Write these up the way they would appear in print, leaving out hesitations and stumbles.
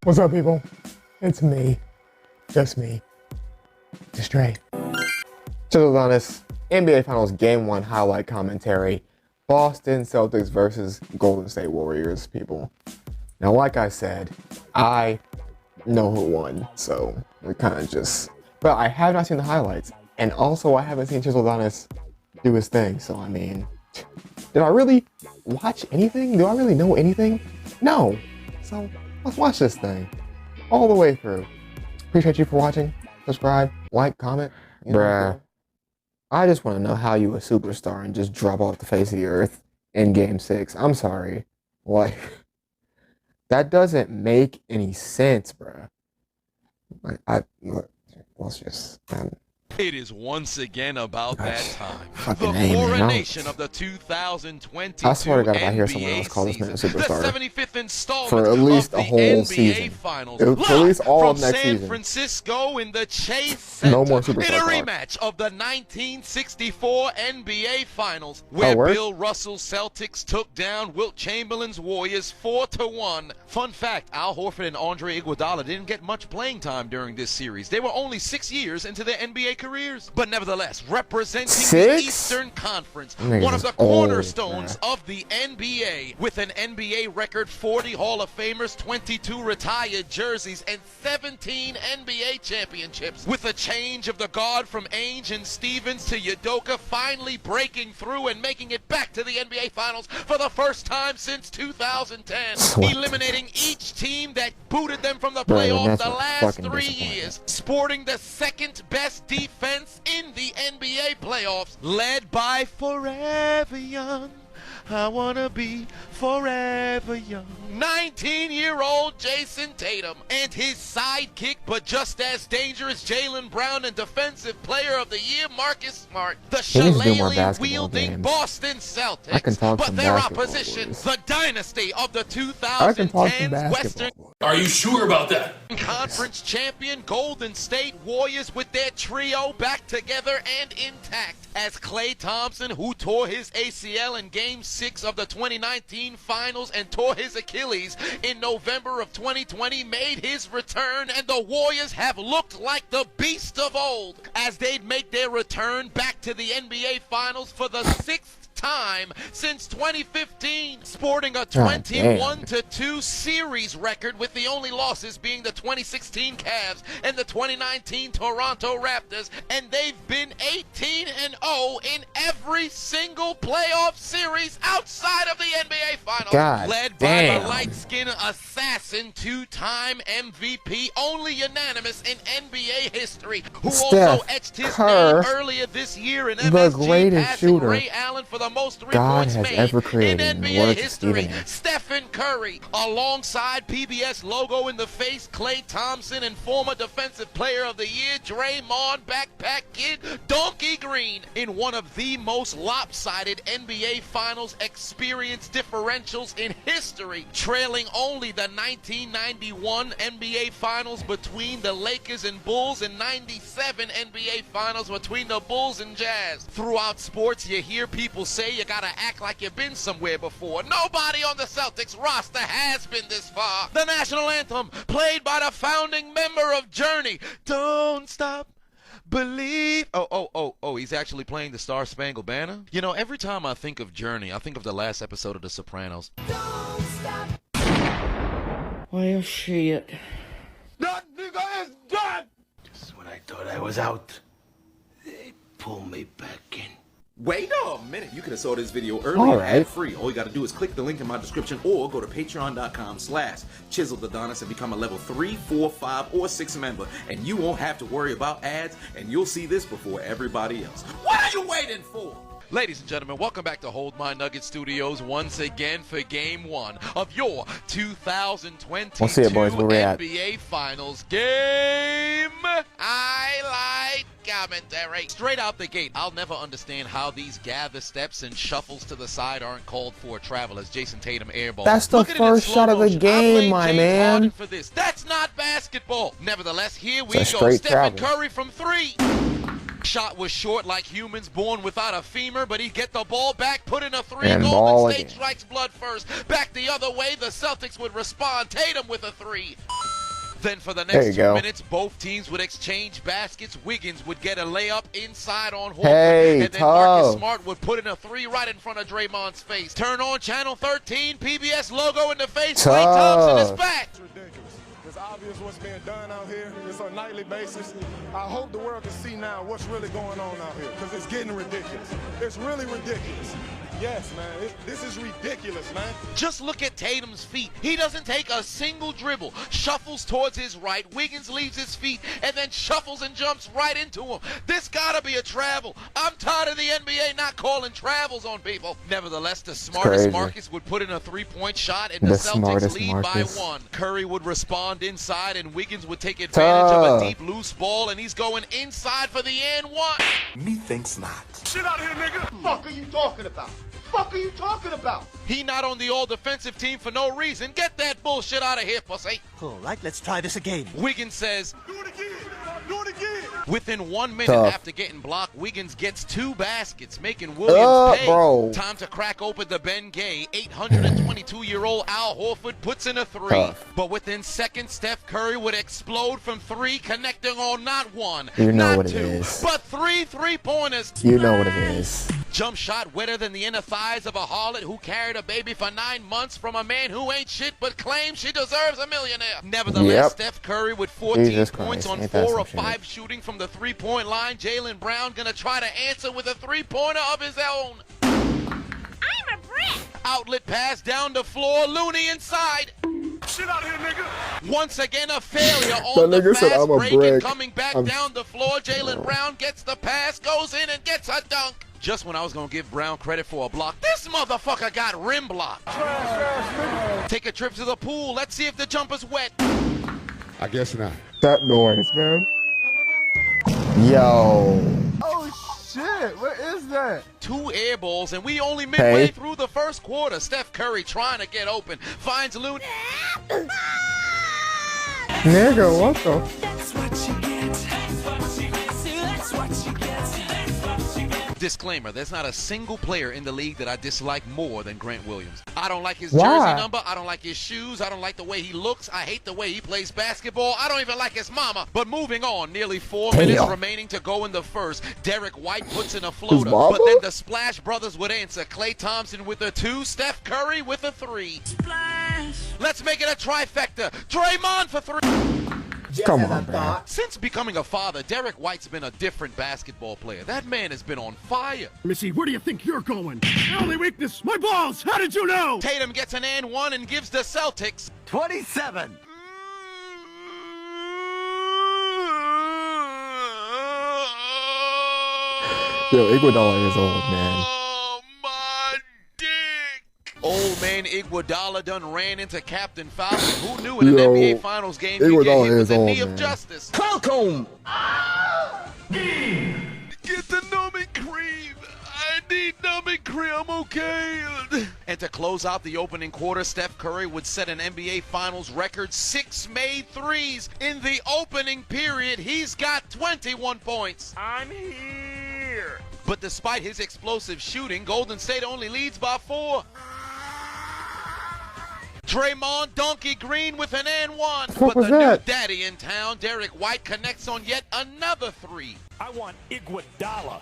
What's up, people? It's me. Just me. Just Trey. Chiseled Adonis, NBA Finals Game 1 highlight commentary. Boston Celtics versus Golden State Warriors, people. Now, like I said, I know who won, so we kind of just... But I have not seen the highlights. And also, I haven't seen Chiseled Adonis do his thing, so I mean... Did I really watch anything? Do I really know anything? No. So... let's watch this thing all the way through. Appreciate you for watching. Subscribe, like, comment. Bruh, I just want to know how you a superstar and just drop off the face of the earth in Game 6. I'm sorry. Like, that doesn't make any sense, bruh. Let's just... It is once again about that time. Fucking The coronation of the 2022 I swear to God, if I hear someone else call this man a superstar for at least a whole season, Finals. for at least all of next San season. Francisco in the Chase Center, No more superstar in a talk. rematch of the 1964 NBA Finals, where Bill Russell's Celtics took down Wilt Chamberlain's Warriors 4-1. Fun fact: Al Horford and Andre Iguodala didn't get much playing time during this series. They were only 6 years into their NBA careers, but nevertheless representing the Eastern Conference, one of the cornerstones of the NBA, with an NBA record 40 Hall of Famers, 22 retired jerseys, and 17 NBA championships, with a change of the guard from Ainge and Stevens to Udoka, finally breaking through and making it back to the NBA Finals for the first time since 2010, eliminating each team that booted them from the playoffs the last 3 years, sporting the second best defense in the NBA playoffs, led by Forever Young. I wanna be forever young. 19-year-old Jason Tatum and his sidekick, but just as dangerous, Jaylen Brown, and Defensive Player of the Year, Marcus Smart. The shillelagh-wielding Boston Celtics, but their opposition, the dynasty of the 2010s Western Are you sure about that? Conference champion Golden State Warriors, with their trio back together and intact, as Klay Thompson, who tore his ACL in Game 6 of the 2019 Finals and tore his Achilles in November of 2020, made his return, and the Warriors have looked like the beast of old as they'd make their return back to the NBA Finals for the 6th time since 2015, sporting a 21-2 series record, with the only losses being the 2016 Cavs and the 2019 Toronto Raptors, and they've been 18-0 in every single playoff series outside of the NBA Finals, led by the light-skinned assassin, two-time MVP, only unanimous in NBA history, who also etched his name earlier this year in MSG, passing Ray Allen for the most three-points made in NBA history. Stephen Curry, alongside PBS logo in the face, Klay Thompson, and former Defensive Player of the Year, Draymond Backpack Kid Donkey Green, in one of the most lopsided NBA Finals experience differentials in history, trailing only the 1991 NBA Finals between the Lakers and Bulls, and 97 NBA Finals between the Bulls and Jazz. Throughout sports, you hear people say you gotta act like you've been somewhere before. Nobody on the Celtics roster has been this far. The national anthem, played by the founding member of Journey, Don't Stop Believe. Oh, he's actually playing the Star Spangled Banner? You know, every time I think of Journey, I think of the last episode of The Sopranos. Don't stop. Well, shit. That nigga is dead! Just when I thought I was out, they pull me back in. Wait a minute, you could have saw this video earlier ad-free. All you gotta do is click the link in my description or go to patreon.com/Chiseled Adonis and become a level 3, 4, 5, or 6 member, and you won't have to worry about ads, and you'll see this before everybody else. What are you waiting for? Ladies and gentlemen, welcome back to Hold My Nugget Studios once again for Game 1 of your 2022 NBA Finals Game Highlight Commentary. Straight out the gate, I'll never understand how these gather steps and shuffles to the side aren't called for travelers. Jason Tatum airball. That's the first shot of the game, my man. For this. That's not basketball. Nevertheless, here we go. Stephen Curry from 3. Shot was short like humans born without a femur, but he'd get the ball back, put in a three. And Golden ball State again. strikes blood first. Back the other way, the Celtics would respond. Tatum with a three. Then for the There you next 2 go. minutes, both teams would exchange baskets. Wiggins would get a layup inside on Horford. Hey, and then Marcus tough. Smart would put in a three right in front of Draymond's face. Turn on Channel 13, PBS logo in the face. Klay Thompson is Tough. back. It's ridiculous. It's obvious what's being done out here. It's on a nightly basis. I hope the world can see now what's really going on out here, because it's getting ridiculous. It's really ridiculous. Yes, man. This is ridiculous, man. Just look at Tatum's feet. He doesn't take a single dribble. Shuffles towards his right. Wiggins leaves his feet and then shuffles and jumps right into him. This gotta be a travel. I'm tired of the NBA not calling travels on people. Nevertheless, the smartest crazy. Marcus would put in a three-point shot and the The Celtics smartest lead Marcus. by one. Curry would respond inside and Wiggins would take advantage of Tough. a deep loose ball, and he's going inside for the and one. Methinks not. Shit out of here, nigga. Fuck are you talking about? Fuck are you talking about? He not on the all-defensive team for no reason. Get that bullshit out of here, pussy. All right, let's try this again. Wiggins says, Do it again. Do it again. within 1 minute Tough. after getting blocked, Wiggins gets 2 baskets, making Williams pay. bro. Time to crack open the Ben Gay. 822-year-old Al Horford puts in a three. Tough. But within seconds, Steph Curry would explode from 3, connecting on not 1, You know not what it 2, is. but 3 three-pointers. You know what it is. Jump shot wetter than the inner thighs of a harlot who carried a baby for 9 months from a man who ain't shit but claims she deserves a millionaire. Nevertheless, Yep. Steph Curry with 14 Jesus points Christ, on ain't that 4 of some 5 shooting from the three-point line. Jaylen Brown gonna try to answer with a three-pointer of his own. I'm a brick! Outlet pass down the floor, Looney inside. Shit out of here, nigga. Once again, a failure on That the nigga said, fast "I'm a break and brick." coming back I'm- down the floor. Jaylen Brown gets the pass, goes in and gets a dunk. Just when I was gonna give Brown credit for a block, this motherfucker got rim blocked. Take a trip to the pool. Let's see if the jumper's wet. I guess not. That noise, man. Yo. Oh shit, what is that? 2 air balls, and we only midway Hey. through the first quarter. Steph Curry trying to get open, finds Looney. Nigga, what the? Disclaimer, there's not a single player in the league that I dislike more than Grant Williams. I don't like his Why? jersey number. I don't like his shoes. I don't like the way he looks. I hate the way he plays basketball. I don't even like his mama. But moving on, nearly 4 minutes Damn. remaining to go in the first. Derek White puts in a floater. mama? But then the Splash Brothers would answer. Klay Thompson with a 2. Steph Curry with a 3. Let's make it a trifecta. Draymond for 3. Come on, man. Since becoming a father, Derek White's been a different basketball player. That man has been on fire. Missy, where do you think you're going? My only weakness, my balls. How did you know? Tatum gets an and one and gives the Celtics 27. Yo, Iguodala is old, man. Oh, my dick. Old man Iguodala done ran into Captain Falcon. Who knew in an Yo, NBA Finals game you get Iguodala hit with is the old, knee of man. justice? Falcon. Get the numbing cream. I need numbing cream. I'm okay. And to close out the opening quarter, Steph Curry would set an NBA Finals record 6 made threes. In the opening period, he's got 21 points. I'm here. But despite his explosive shooting, Golden State only leads by 4. Draymond Donkey Green with an and one. What But was the that? new daddy in town, Derek White, connects on yet another 3. I want Iguodala.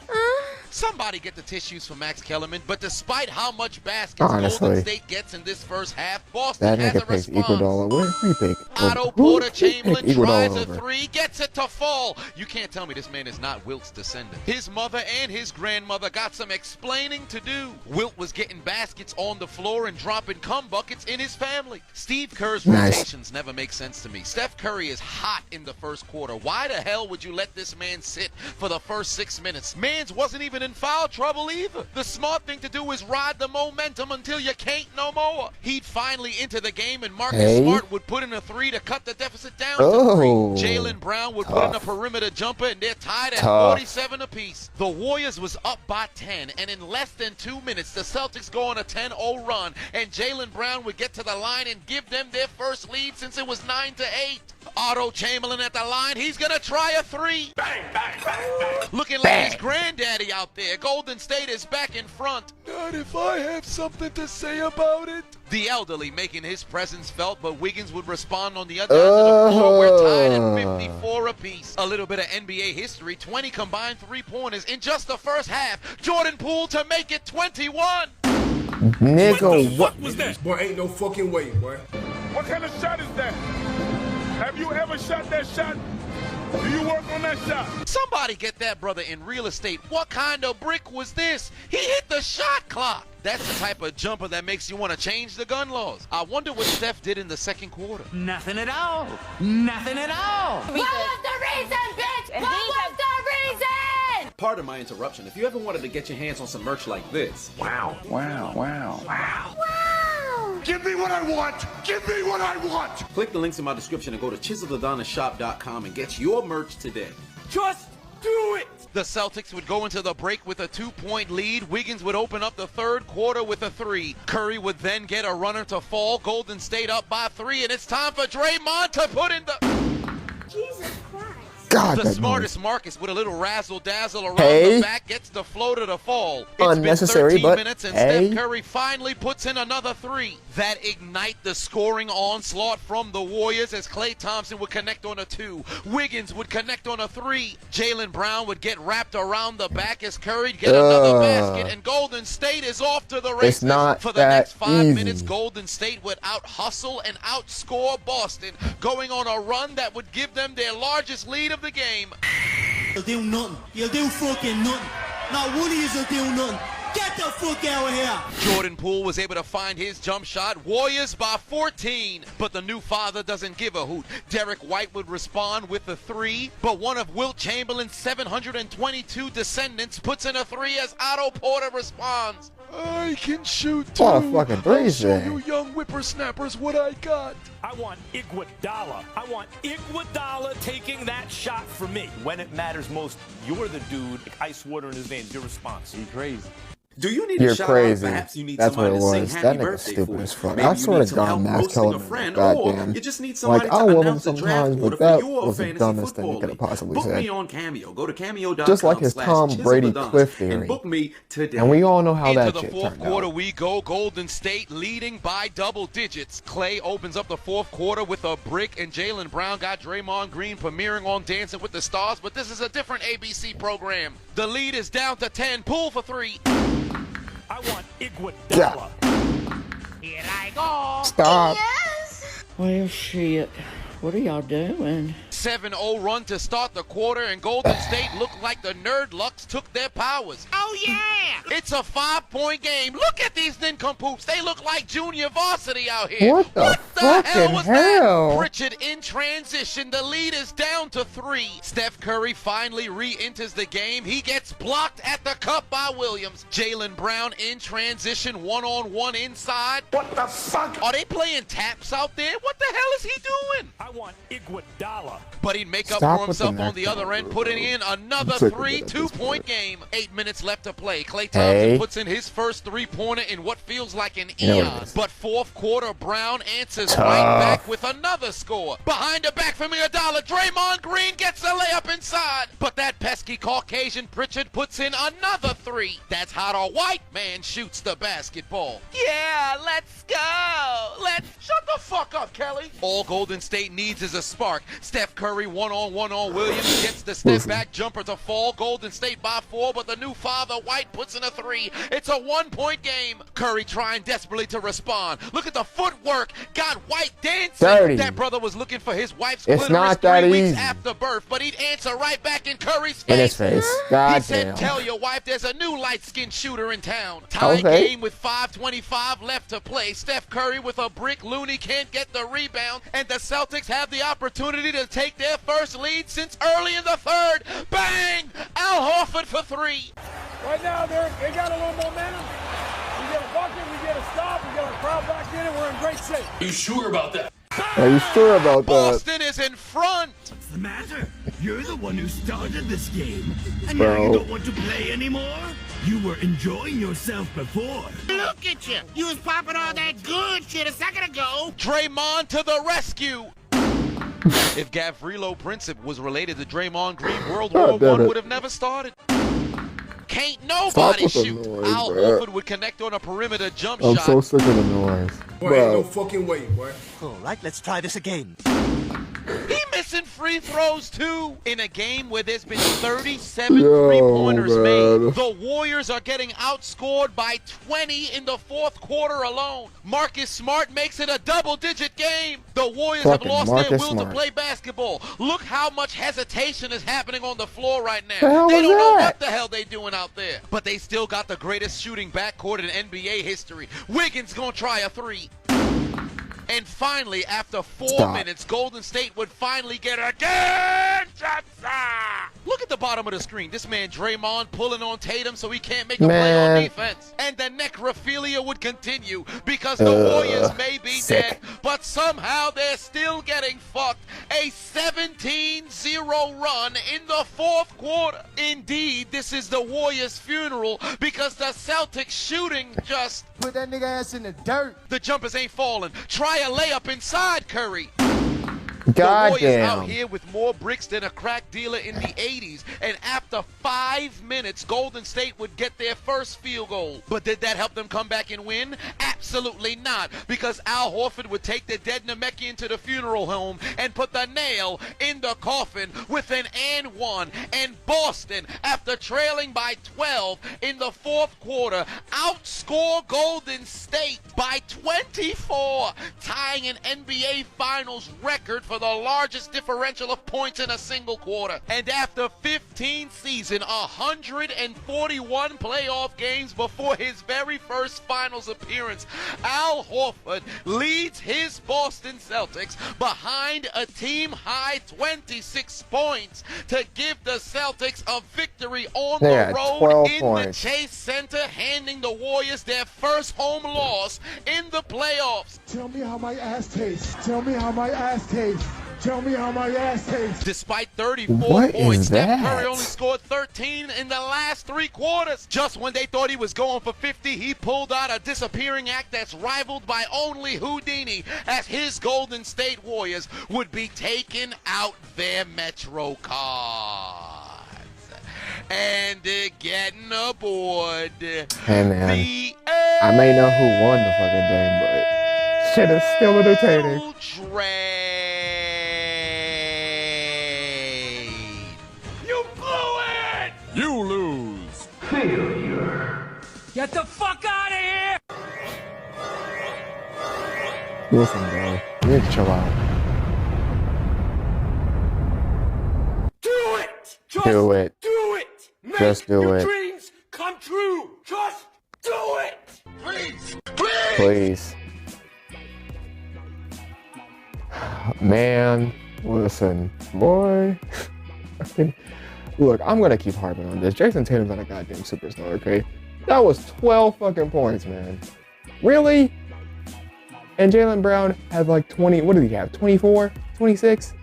Somebody get the tissues for Max Kellerman, but despite how much baskets Honestly. Golden State gets in this first half, Boston That has nigga a picks response. Iguodala. Where did we pick? Otto Who Porter picked Chamberlain tries a over? 3, gets it to fall. You can't tell me this man is not Wilt's descendant. His mother and his grandmother got some explaining to do. Wilt was getting baskets on the floor and dropping cum buckets in his family. Steve Kerr's Nice. rotations never make sense to me. Steph Curry is hot in the first quarter. Why the hell would you let this man sit for the first 6 minutes? Mans wasn't even even in foul trouble either. The smart thing to do is ride the momentum until you can't no more. He'd finally enter the game, and Marcus Smart would put in a 3 to cut the deficit down to 3. Jaylen Brown would put in a perimeter jumper, and they're tied at 47 apiece. The Warriors was up by 10, and in less than 2 minutes, the Celtics go on a 10-0 run, and Jaylen Brown would get to the line and give them their first lead since it was 9-8. Otto Chamberlain at the line. He's going to try a 3. Bang, bang, bang, bang. Looking like his granddaddy out there. Golden State is back in front. Not if I have something to say about it. The elderly making his presence felt, but Wiggins would respond on the other end of the floor. We're tied at 54 apiece. A little bit of NBA history. 20 combined three-pointers in just the first half. Jordan Poole to make it 21. Nigga, what was that? Boy, ain't no fucking way, boy. What kind of shot is that? Have you ever shot that shot? Do you work on that shot? Somebody get that brother in real estate. What kind of brick was this? He hit the shot clock. That's the type of jumper that makes you want to change the gun laws. I wonder what Steph did in the second quarter. Nothing at all. Nothing at all. What was the reason, bitch? What was the reason? Pardon my interruption. If you ever wanted to get your hands on some merch like this. Wow. Give me what I want! Give me what I want! Click the links in my description and go to ChiseledAdonisShop.com and get your merch today. Just do it. The Celtics would go into the break with a 2-point lead. Wiggins would open up the third quarter with a 3. Curry would then get a runner to fall. Golden State up by 3, and it's time for Draymond to put in the... Jesus Christ. God, the smartest Marcus with a little razzle-dazzle around the back gets the floater to fall. It's unnecessary, been 13 but minutes, and Steph Curry finally puts in another 3. That ignite the scoring onslaught from the Warriors as Klay Thompson would connect on a 2. Wiggins would connect on a 3. Jaylen Brown would get wrapped around the back as Curry get another basket, and Golden State is off to the races. It's not for the that next 5 easy. minutes, Golden State would out-hustle and outscore Boston, going on a run that would give them their largest lead of the game. You'll do nothing. You'll do fucking nothing. Not one of you will do nothing. Get the fuck out of here. Jordan Poole was able to find his jump shot. Warriors by 14. But the new father doesn't give a hoot. Derek White would respond with a 3. But one of Wilt Chamberlain's 722 descendants puts in a 3 as Otto Porter responds. I can shoot too. What a fucking breeze I'll show there. you young whippersnappers what I got. I want Iguodala. I want Iguodala taking that shot for me. When it matters most, you're the dude. Ice water in his veins. Your response. You crazy. Do you need You're a shout crazy. out? Perhaps you need That's somebody what it to was. sing That happy nigga's birthday stupid for. as fuck. Maybe I you swear need to some God, help Max roasting killing a me. friend, or Goddamn. you just need somebody Like, to I love him announce the draft sometimes, order but that for your was the fantasy dumbest thing football he could have league. possibly Book said. me on Cameo. Go to cameo.com. Just like his Tom Brady cliff theory. And book me today. And we all know how Into that the shit fourth turned quarter out. we go. Golden State leading by double digits. Klay opens up the fourth quarter with a brick, and Jaylen Brown got Draymond Green premiering on Dancing with the Stars, but this is a different ABC program. The lead is down to 10. Pull for 3. I want Iguodala. Here I go. Stop. Yes. Well, shit. What are y'all doing? 7-0 run to start the quarter, and Golden State looked like the Nerd Lucks took their powers. Oh, yeah. It's a 5-point game. Look at these nincompoops. They look like junior varsity out here. What the hell fucking was hell? that? Pritchard in transition. The lead is down to 3. Steph Curry finally re-enters the game. He gets blocked at the cup by Williams. Jaylen Brown in transition, one-on-one inside. What the fuck? Are they playing taps out there? What the hell is he doing? I want Iguodala. But he'd make up Stop for with the himself on neck the other end, putting in another sick of 3 it at this 2-point point. game. 8 minutes left to play. Klay Thompson puts in his first 3-pointer in what feels like an eon. But fourth quarter, Brown answers right back with another score. Behind the back from Iguodala, Draymond Green gets a layup inside. But that pesky Caucasian Pritchard puts in another 3. That's how the white man shoots the basketball. Yeah, let's go. Shut the fuck up, Kelly. All Golden State needs is a spark. Steph Curry one-on-one on Williams, gets the step-back jumper to fall. Golden State by 4, but the new father, White, puts in a 3. It's a 1-point game. Curry trying desperately to respond. Look at the footwork. Got White dancing. Dirty. That brother was looking for his wife's It's clitoris not that 3 weeks easy. after birth, but he'd answer right back in Curry's face. In his face. He God said, damn. tell your wife there's a new light-skinned shooter in town. Tie game with 5:25 left to play. Steph Curry with a brick. Looney can't get the rebound, and the Celtics have the opportunity to take their first lead since early in the third. Bang! Al Horford for 3. Right now, they got a little momentum. We get a bucket, we get a stop, we get our crowd back in, and we're in great shape. Are you sure about that? Are you sure about that? Boston is in front. What's the matter? You're the one who started this game. And Bro. now you don't want to play anymore? You were enjoying yourself before. Look at you. You was popping all that good shit a second ago. Draymond to the rescue. If Gavrilo Princip was related to Draymond Green, World War I would have never started. Can't nobody shoot. Noise, Al bro. Horford would connect on a perimeter jump I'm shot. so sick of the noise. Boy, ain't no fucking way, boy. All right, let's try this again. He missing free throws too in a game where there's been 37 three-pointers made. The Warriors are getting outscored by 20 in the fourth quarter alone. Marcus Smart makes it a double-digit game. The Warriors have lost their will to play basketball. Look how much hesitation is happening on the floor right now. They don't know what the hell they doing out there. But they still got the greatest shooting backcourt in NBA history. Wiggins gonna try a three. And finally, after 4 minutes, Golden State would finally get a game. Look at the bottom of the screen. This man Draymond pulling on Tatum so he can't make a play on defense. And the necrophilia would continue because the Warriors may be dead, but somehow they're still getting fucked. A 17-0 run in the fourth quarter. Indeed, this is the Warriors' funeral because the Celtics shooting just Put that nigga ass in the dirt. the jumpers ain't falling. Try a layup inside Curry. God The Warriors damn. out here with more bricks than a crack dealer in the 80s. And after 5 minutes, Golden State would get their first field goal. But did that help them come back and win? Absolutely not. Because Al Horford would take the dead Namekian to the funeral home and put the nail in the coffin with an and one. And Boston, after trailing by 12 in the fourth quarter, outscore Golden State by 24, tying an NBA Finals record for the largest differential of points in a single quarter. And after 15 seasons, 141 playoff games before his very first Finals appearance, Al Horford leads his Boston Celtics behind a team-high 26 points to give the Celtics a victory on the road in the Chase Center, handing the Warriors their first home loss in the playoffs. Tell me how my ass tastes. Tell me how my ass tastes. Tell me how my ass tastes. Despite 34 points, Steph Curry only scored 13 in the last 3 quarters. Just when they thought he was going for 50, he pulled out a disappearing act that's rivaled by only Houdini, as his Golden State Warriors would be taking out their Metro cards and getting aboard. Hey man, I may know who won the fucking thing, but shit is still entertaining. You blew it! You lose. Failure. Get the fuck out of here! Listen, bro, you need to chill out. Do it! Do it. Do it! Make Just do your it. dreams come true! Just do it! Please! Please! Please. Man, listen, boy. Look, I'm gonna keep harping on this. Jason Tatum's not a goddamn superstar, okay? That was 12 fucking points, man. Really? And Jaylen Brown had like 20, what did he have? 24? 26?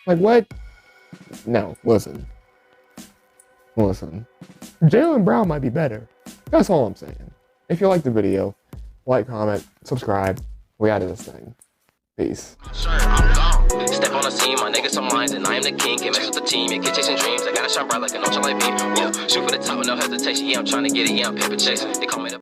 Like what? No, listen. Listen. Jaylen Brown might be better. That's all I'm saying. If you like the video, like, comment, subscribe. We out of this thing. Peace. I'm gone. Step on the scene, my niggas some lines, and I am the king. Can't mess with the team, and keep chasing dreams. I gotta shine bright like an ultralight beam. Yeah, shoot for the top with no hesitation. Yeah, I'm trying to get it. Yeah, I'm paper chasing. They call me the